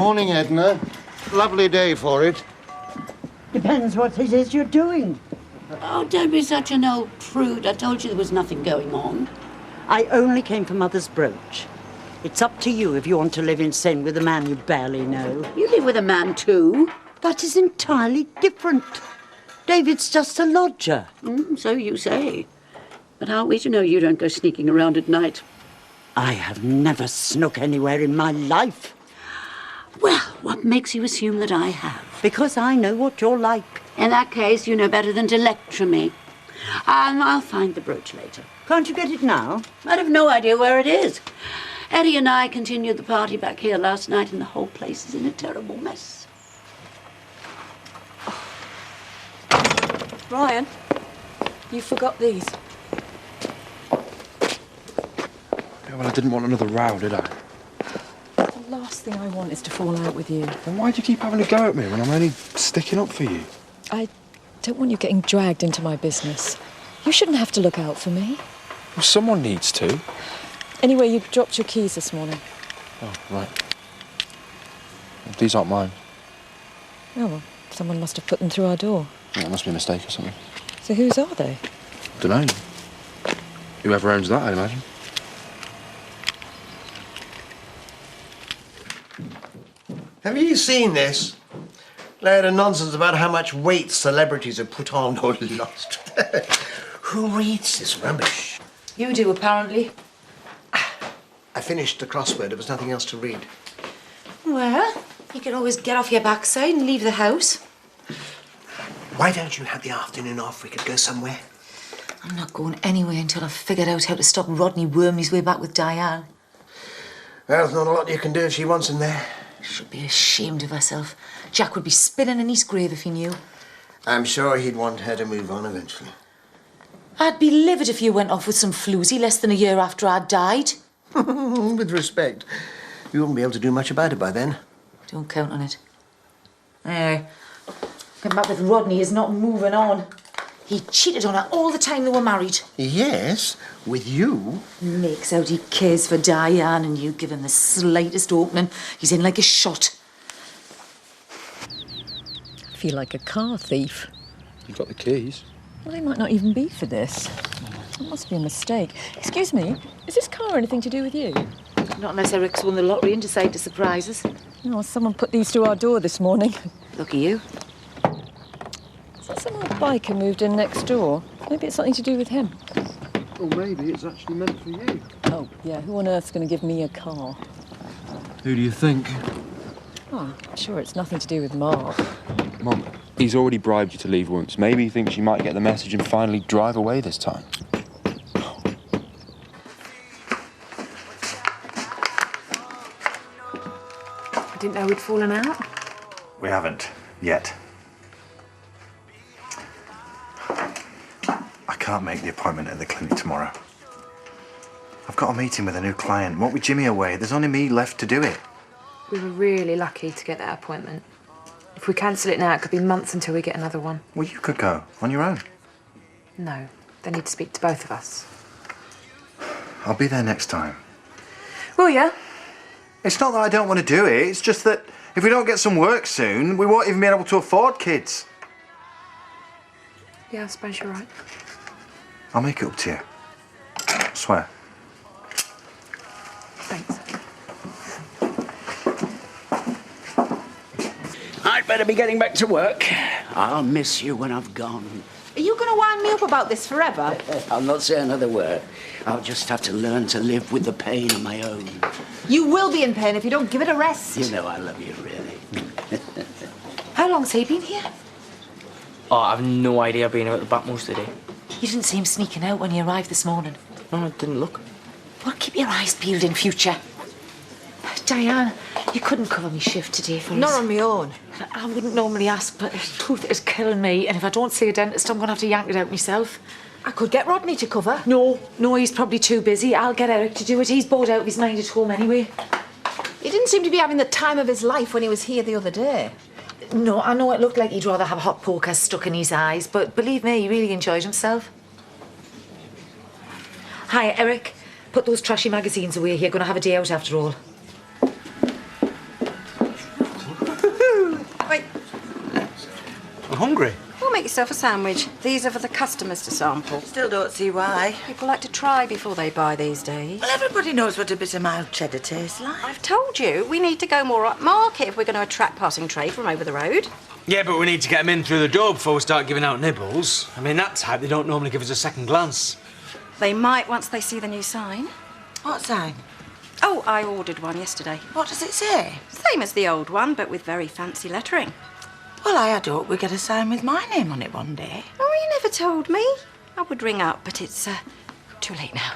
Morning, Edna. Lovely day for it. Depends what it is you're doing. Oh, don't be such an old prude. I told you there was nothing going on. I only came for Mother's brooch. It's up to you if you want to live in sin with a man you barely know. You live with a man too. That is entirely different. David's just a lodger. So you say. But how are we to know you don't go sneaking around at night? I have never snook anywhere in my life. Well, what makes you assume that I have? Because I know what you're like. In that case, you know better than to lecture me. I'll find the brooch later. Can't you get it now? I have no idea where it is. Eddie and I continued the party back here last night, and the whole place is in a terrible mess. Ryan, you forgot these. Yeah, well, I didn't want another row, did I? The last thing I want is to fall out with you. Then why do you keep having a go at me when I'm only sticking up for you? I don't want you getting dragged into my business. You shouldn't have to look out for me. Well, someone needs to. Anyway, you dropped your keys this morning. Oh, right. These aren't mine. Oh, well, someone must have put them through our door. Yeah, it must be a mistake or something. So whose are they? Dunno. Whoever owns that, I imagine. Have you seen this? Load of nonsense about how much weight celebrities have put on or lost. Who reads this rubbish? You do, apparently. I finished the crossword. There was nothing else to read. Well, you can always get off your backside and leave the house. Why don't you have the afternoon off? We could go somewhere. I'm not going anywhere until I've figured out how to stop Rodney worming his way back with Diane. Well, there's not a lot you can do if she wants him there. She'll be ashamed of herself. Jack would be spinning in his grave if he knew. I'm sure he'd want her to move on eventually. I'd be livid if you went off with some floozy less than a year after I'd died. With respect, you wouldn't be able to do much about it by then. Don't count on it. Anyway, coming back with Rodney is not moving on. He cheated on her all the time they were married. Yes, with you. Makes out he cares for Diane and you give him the slightest opening. He's in like a shot. I feel like a car thief. You've got the keys. Well, they might not even be for this. It must be a mistake. Excuse me, is this car anything to do with you? Not unless Eric's won the lottery and decided to surprise us. Oh, someone put these through our door this morning. Lucky you. Is that some old biker moved in next door? Maybe it's something to do with him. Or maybe it's actually meant for you. Oh, yeah, who on earth's going to give me a car? Who do you think? Oh, I'm sure it's nothing to do with Mark. Mum, he's already bribed you to leave once. Maybe he thinks you might get the message and finally drive away this time. I didn't know we'd fallen out. We haven't, yet. I can't make the appointment at the clinic tomorrow. I've got a meeting with a new client. What with Jimmy away, there's only me left to do it. We were really lucky to get that appointment. If we cancel it now, it could be months until we get another one. Well, you could go, on your own. No, they need to speak to both of us. I'll be there next time. Will ya? It's not that I don't want to do it, it's just that if we don't get some work soon, we won't even be able to afford kids. Yeah, I suppose you're right. I'll make it up to you. I swear. Thanks. I'd better be getting back to work. I'll miss you when I've gone. Are you going to wind me up about this forever? I'll not say another word. I'll just have to learn to live with the pain on my own. You will be in pain if you don't give it a rest. You know I love you, really. How long's he been here? Oh, I've no idea being out the back most of the day. You didn't see him sneaking out when you arrived this morning. No, I didn't look. Well, keep your eyes peeled in future. Diane, you couldn't cover me shift today for us. Not on my own. I wouldn't normally ask, but his tooth is killing me, and if I don't see a dentist, I'm going to have to yank it out myself. I could get Rodney to cover. No, he's probably too busy. I'll get Eric to do it. He's bored out of his mind at home anyway. He didn't seem to be having the time of his life when he was here the other day. No, I know it looked like he'd rather have hot poker stuck in his eyes, but believe me, he really enjoyed himself. Hi, Eric. Put those trashy magazines away. You're going to have a day out after all. Wait, I'm hungry. well, make yourself a sandwich. These are for the customers to sample. Still don't see why. People like to try before they buy these days. Well, everybody knows what a bit of mild cheddar tastes like. I've told you, we need to go more upmarket if we're going to attract passing trade from over the road. Yeah, but we need to get them in through the door before we start giving out nibbles. I mean, that type, they don't normally give us a second glance. They might once they see the new sign. What sign? Oh, I ordered one yesterday. What does it say? Same as the old one, but with very fancy lettering. Well, I had hoped we'd get a sign with my name on it one day. Oh, you never told me. I would ring up, but it's too late now.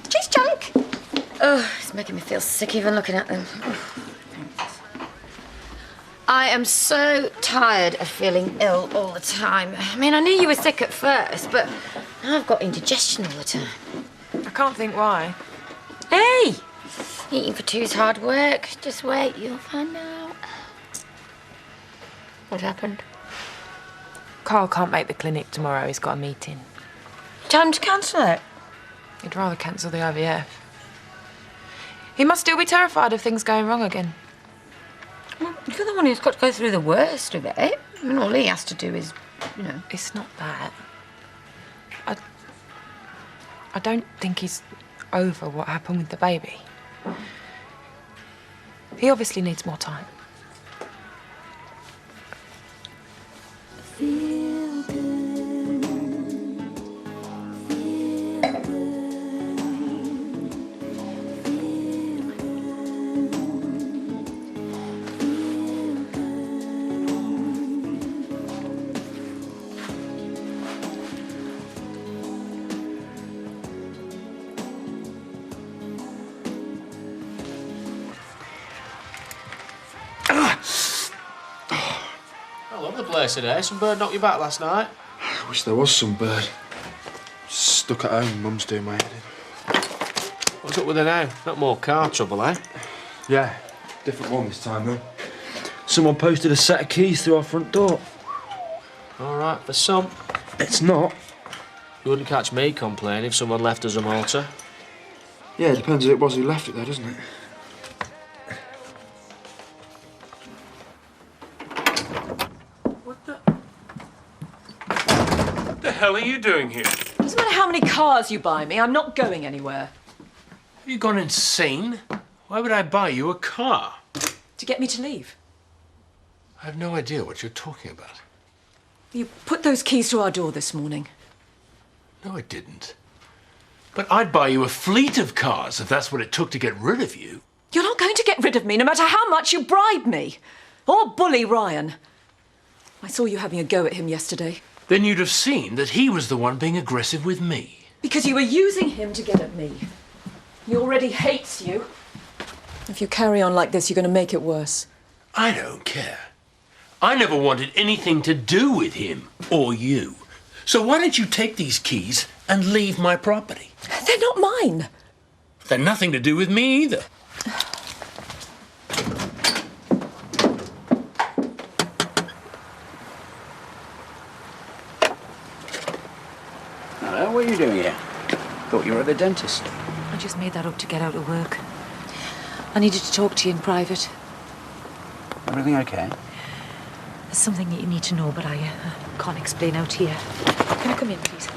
Cheese junk! Oh, it's making me feel sick even looking at them. I am so tired of feeling ill all the time. I mean, I knew you were sick at first, but now I've got indigestion all the time. I can't think why. Hey! Eating for two's hard work. Just wait, you'll find out. What happened? Carl can't make the clinic tomorrow. He's got a meeting. Time to cancel it. He'd rather cancel the IVF. He must still be terrified of things going wrong again. Well, you're the one who's got to go through the worst of it. I mean, all he has to do is, you know... It's not that. I don't think he's over what happened with the baby. He obviously needs more time. I love the place today. Some bird knocked you back last night. I wish there was some bird. Stuck at home, Mum's doing my head in. What's up with her now? Not more car trouble, eh? Yeah, different one this time, though. Someone posted a set of keys through our front door. All right, for some. It's not. You wouldn't catch me complaining if someone left us a motor. Yeah, it depends who it was who left it there, doesn't it? What the hell are you doing here? Doesn't matter how many cars you buy me, I'm not going anywhere. Have you gone insane? Why would I buy you a car? To get me to leave. I have no idea what you're talking about. You put those keys to our door this morning. No, I didn't. But I'd buy you a fleet of cars if that's what it took to get rid of you. You're not going to get rid of me, no matter how much you bribe me. Or bully Ryan. I saw you having a go at him yesterday. Then you'd have seen that he was the one being aggressive with me. Because you were using him to get at me. He already hates you. If you carry on like this, you're going to make it worse. I don't care. I never wanted anything to do with him or you. So why don't you take these keys and leave my property? They're not mine. They're nothing to do with me either. Hello, what are you doing here? Thought you were at the dentist. I just made that up to get out of work. I needed to talk to you in private. Everything okay? There's something that you need to know, but I can't explain out here. Can I come in, please?